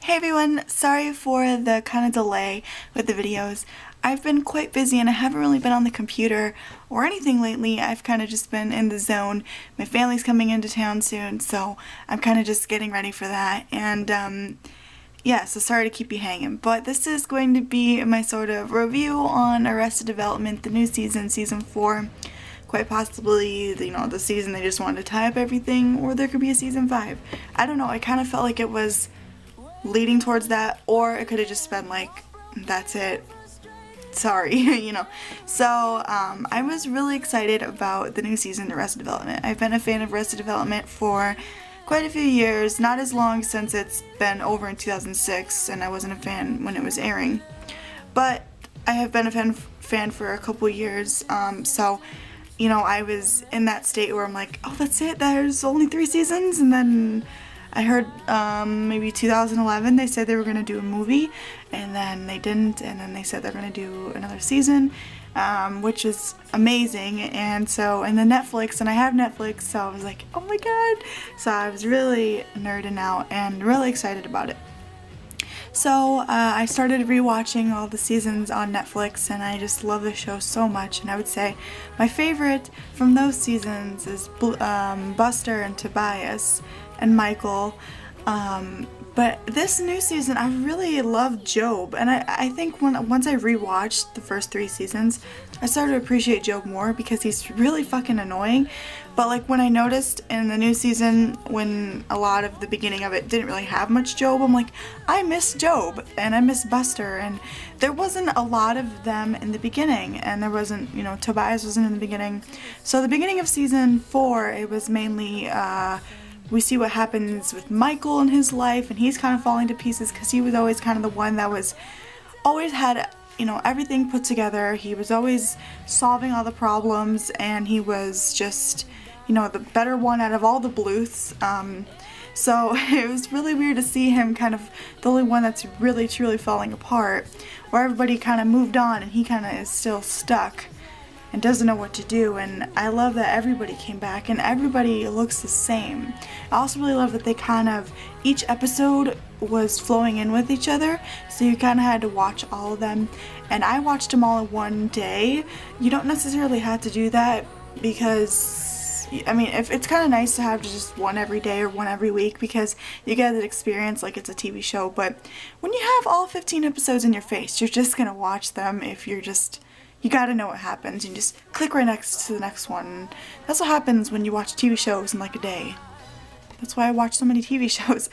Hey everyone, sorry for the kind of delay with the videos. I've been quite busy and I haven't really been on the computer or anything lately. I've kind of just been in the zone. My family's coming into town soon, so I'm kind of just getting ready for that. And yeah, so sorry to keep you hanging. But this is going to be my sort of review on Arrested Development, the new season, season 4. Quite possibly, the season they just wanted to tie up everything, or there could be a season 5. I don't know, I kind of felt like it was leading towards that, or it could have just been like, that's it, sorry, So I was really excited about the new season of Arrested Development. I've been a fan of Arrested Development for quite a few years, not as long since it's been over in 2006, and I wasn't a fan when it was airing, but I have been a fan for a couple years, so I was in that state where I'm like, oh, that's it, there's only 3 seasons, and then I heard maybe 2011 they said they were going to do a movie, and then they didn't, and then they said they're going to do another season, which is amazing. And then Netflix, and I have Netflix, so I was like, oh my god, so I was really nerding out and really excited about it. So I started rewatching all the seasons on Netflix, and I just love the show so much. And I would say my favorite from those seasons is Buster and Tobias and Michael. But this new season, I really loved Job, and I think once I rewatched the first 3 seasons, I started to appreciate Job more because he's really fucking annoying. But like when I noticed in the new season, when a lot of the beginning of it didn't really have much Job, I'm like, I miss Job and I miss Buster, and there wasn't a lot of them in the beginning, and there wasn't, Tobias wasn't in the beginning. So the beginning of season 4, it was mainly we see what happens with Michael in his life, and he's kind of falling to pieces because he was always kind of the one that was always had everything put together. He was always solving all the problems, and he was just the better one out of all the Bluths. So it was really weird to see him kind of the only one that's really truly falling apart, where everybody kind of moved on and he kind of is still stuck and doesn't know what to do. And I love that everybody came back and everybody looks the same. I also really love that they kind of, each episode was flowing in with each other, so you kind of had to watch all of them, and I watched them all in one day. You don't necessarily have to do that because, if it's kind of nice to have just one every day or one every week because you get that experience like it's a TV show, but when you have all 15 episodes in your face, you're just gonna watch them if you're just, you gotta know what happens. You just click right next to the next one. That's what happens when you watch TV shows in like a day. That's why I watch so many TV shows.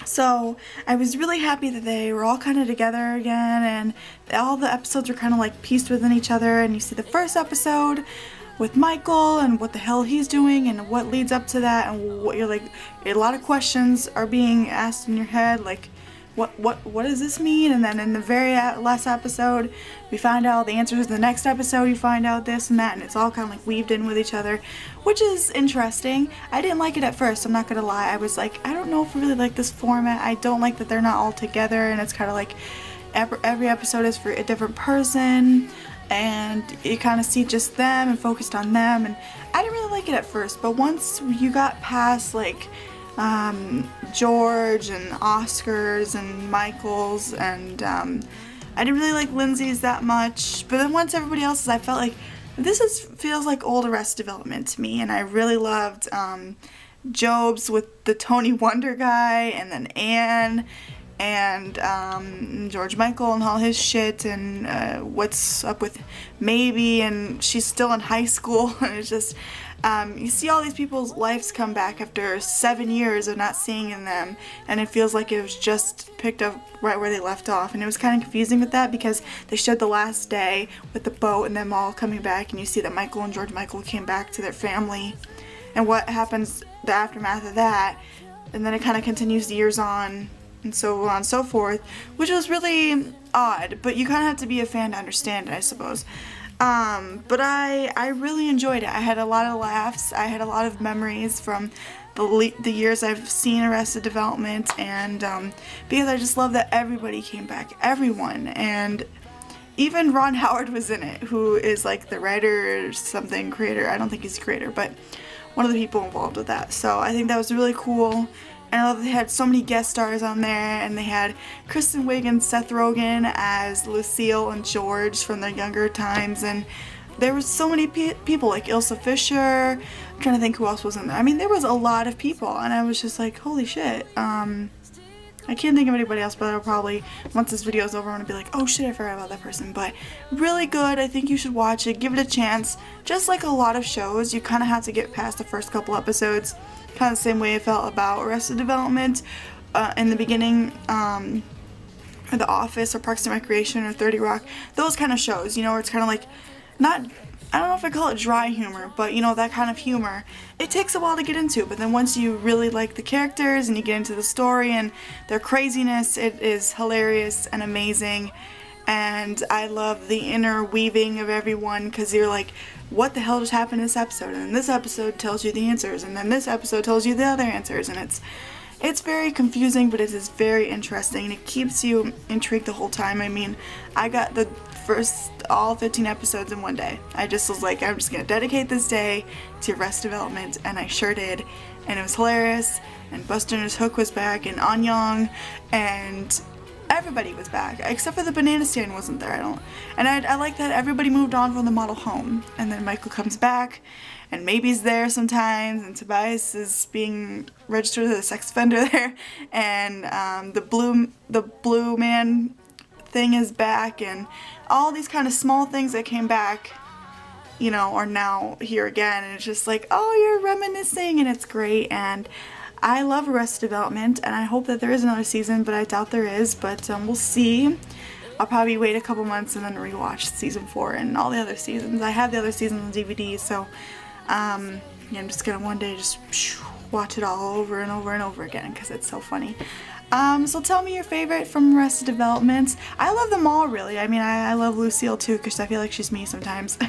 So I was really happy that they were all kind of together again, and all the episodes were kind of like pieced within each other, and you see the first episode with Michael and what the hell he's doing and what leads up to that, and what you're like, a lot of questions are being asked in your head, like what does this mean? And then in the very last episode we find out the answers. In the next episode you find out this and that, and it's all kind of like weaved in with each other, which is interesting. I didn't like it at first, I'm not gonna lie. I was like, I don't know if I really like this format. I don't like that they're not all together, and it's kind of like every episode is for a different person, and you kind of see just them and focused on them, and I didn't really like it at first. But once you got past like George and Oscar's and Michael's, and I didn't really like Lindsay's that much, but then once everybody else's, I felt like this feels like old Arrested Development to me. And I really loved Job's with the Tony Wonder guy, and then Anne, and George Michael and all his shit, and what's up with Maybe, and she's still in high school, and it's just you see all these people's lives come back after 7 years of not seeing them, and it feels like it was just picked up right where they left off. And it was kind of confusing with that because they showed the last day with the boat and them all coming back, and you see that Michael and George Michael came back to their family, and what happens, the aftermath of that, and then it kind of continues years on, and so on and so forth, which was really odd, but you kind of have to be a fan to understand it, I suppose. But I really enjoyed it. I had a lot of laughs. I had a lot of memories from the years I've seen Arrested Development, and because I just love that everybody came back, everyone, and even Ron Howard was in it, who is like the writer or something, creator. I don't think he's a creator, but one of the people involved with that. So I think that was really cool. I know they had so many guest stars on there, and they had Kristen Wiig and Seth Rogen as Lucille and George from their younger times, and there was so many people, like Ilsa Fisher. I'm trying to think who else was in there. I mean, there was a lot of people, and I was just like, holy shit. I can't think of anybody else, but I'll probably, once this video is over, I'm gonna be like, oh shit, I forgot about that person. But really good. I think you should watch it. Give it a chance. Just like a lot of shows, you kind of have to get past the first couple episodes. Kind of the same way I felt about Arrested Development in the beginning, or The Office, or Parks and Recreation, or 30 Rock. Those kind of shows, you know, where it's kind of like, not, I don't know if I call it dry humor, but you know, that kind of humor. It takes a while to get into, but then once you really like the characters and you get into the story and their craziness, it is hilarious and amazing. And I love the interweaving of everyone, because you're like, what the hell just happened in this episode? And then this episode tells you the answers, and then this episode tells you the other answers, and it's very confusing, but it is very interesting, and it keeps you intrigued the whole time. I mean, I got the first all 15 episodes in one day. I just was like, I'm just gonna dedicate this day to Arrested Development, and I sure did, and it was hilarious. And Buster and his Hook was back, and Anyang, and everybody was back except for the banana stand wasn't there. I like that everybody moved on from the model home, and then Michael comes back, and maybe's there sometimes, and Tobias is being registered as a sex offender there, and the blue man thing is back, and all these kind of small things that came back, you know, are now here again, and it's just like, oh, you're reminiscing, and it's great. And I love Arrested Development, and I hope that there is another season, but I doubt there is, but we'll see. I'll probably wait a couple months and then rewatch season 4 and all the other seasons. I have the other seasons on DVD, so yeah, I'm just gonna one day just watch it all over and over and over again, because it's so funny. So tell me your favorite from Arrested Development. I love them all, really. I mean, I love Lucille too, because I feel like she's me sometimes.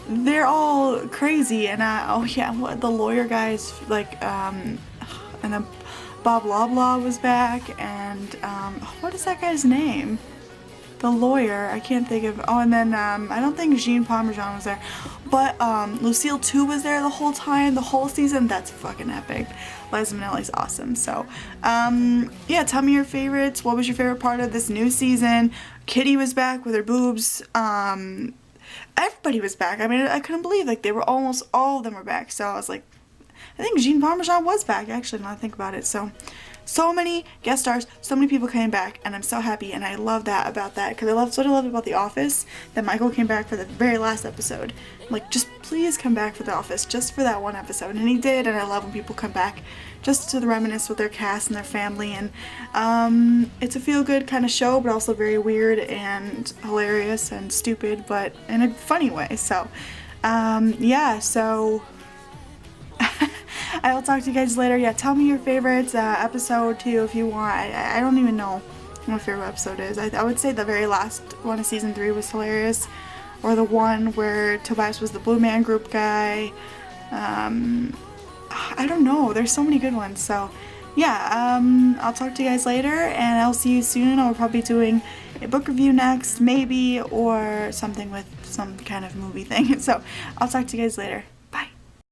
They're all crazy, and oh yeah, what the lawyer guys, like, and then Bob Loblaw was back, and what is that guy's name? The lawyer, I can't think of, oh, and then I don't think Jean Parmesan was there, but Lucille too was there the whole time, the whole season. That's fucking epic. Liza Minnelli's awesome. So yeah, tell me your favorites. What was your favorite part of this new season? Kitty was back with her boobs. Everybody was back. I mean, I couldn't believe, like, they were almost all of them were back. So I was like, I think Jean Parmesan was back, actually, now I think about it. So many guest stars, so many people came back, and I'm so happy, and I love that about that, because I loved what I loved about The Office, that Michael came back for the very last episode. I'm like, just please come back for The Office, just for that one episode, and he did, and I love when people come back just to reminisce with their cast and their family, and it's a feel-good kind of show, but also very weird and hilarious and stupid, but in a funny way. So yeah, so I will talk to you guys later. Yeah, tell me your favorites, episode too, if you want. I don't even know what my favorite episode is. I would say the very last one of season 3 was hilarious, or the one where Tobias was the Blue Man Group guy. I don't know, there's so many good ones. So yeah, I'll talk to you guys later, and I'll see you soon. I'll probably be doing a book review next, maybe, or something with some kind of movie thing. So I'll talk to you guys later.